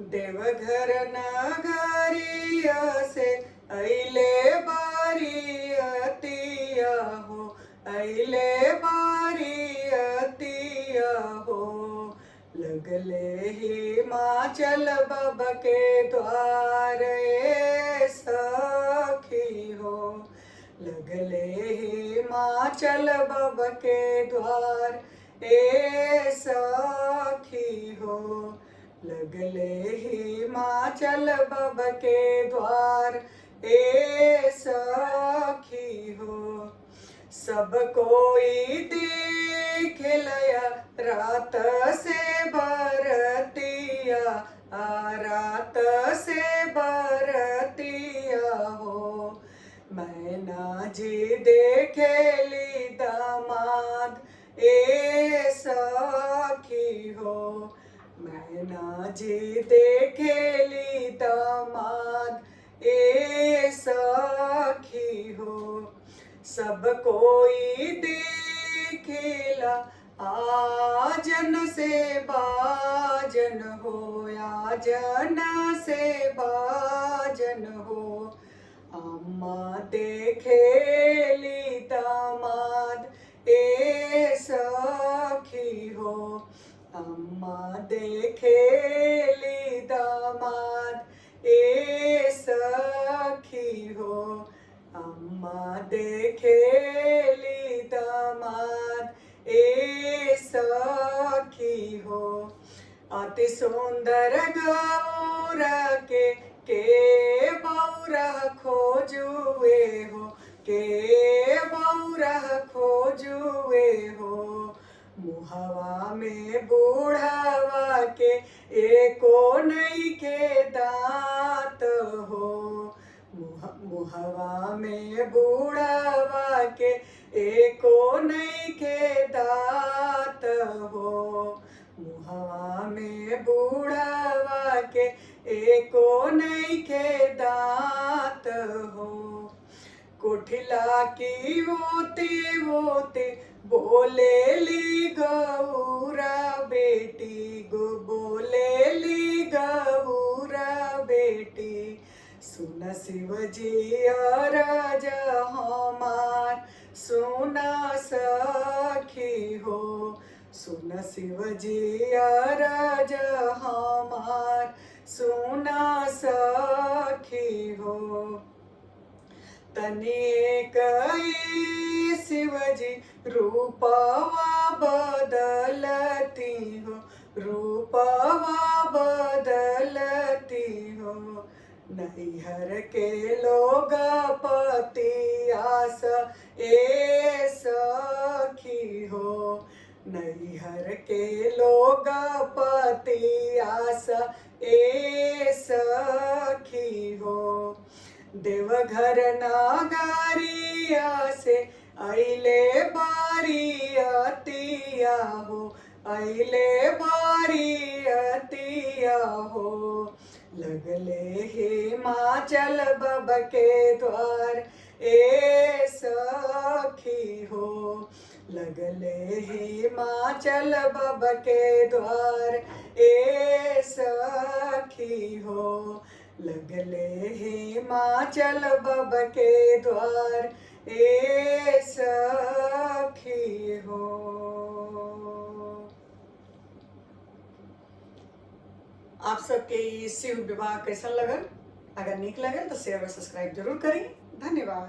देवघर नगरिया से अइले बारियतिया हो, अइले बारियतिया हो। लगले हिमाचल बाबा के द्वार ए सखी हो, लगले हिमाचल बाबा के द्वार ए सखी हो। लगले हिमाचल बाबा के द्वार ए सखी हो। सब कोई देखलया रात से बरतिया, रात से बरतिया हो। मैना जी देखेली दामाद ए सखी हो, मैना जी देखेली दामाद ए सखी हो। सब कोई देखेला आजन से बाजन हो, आजन से बाजन हो। अम्मा देखेली दामाद ए सखी हो, अम्मा देखेली दामाद ए सखी हो। अम्मा देखेली दामाद ए सखी हो। अति सुंदर गौरा के बौरा खोजुए हो, के बौरा खोजुए हो। मुहवा में बूढ़ावा के एको नहीं के दांत हो, मुहवा में बूढ़ावा के एको नहीं के दांत हो। मुहवा में बूढ़ावा के एको नहीं के दांत हो। कोठिला की वोते वोते बोलेली गौरा बेटी गो, बोलेली गौरा बेटी। सुन शिवजी राजा हमार, सुन सखी हो, सुन शिवजी राजा हमार, सुन सखी हो। तनिक शिवजी रूपवा बदलती हो, रूपवा बदलती हो। नैहर के लोग पतियास ए सखी हो, नैहर के लोग पतियास ए सखी हो। देवघर नगरिया से अइले बारियतिया हो, अइले बारियतिया हो। लगले हिमाचल बाबा के द्वार ए सखी हो, लगले हिमाचल बाबा के द्वार ए सखी हो। लगले हिमाचल बाबा के द्वार ए सखी हो। आप सबके शिव विवाह कैसा लगल? अगर नीक लगल तो शेयर और सब्सक्राइब जरूर करें। धन्यवाद।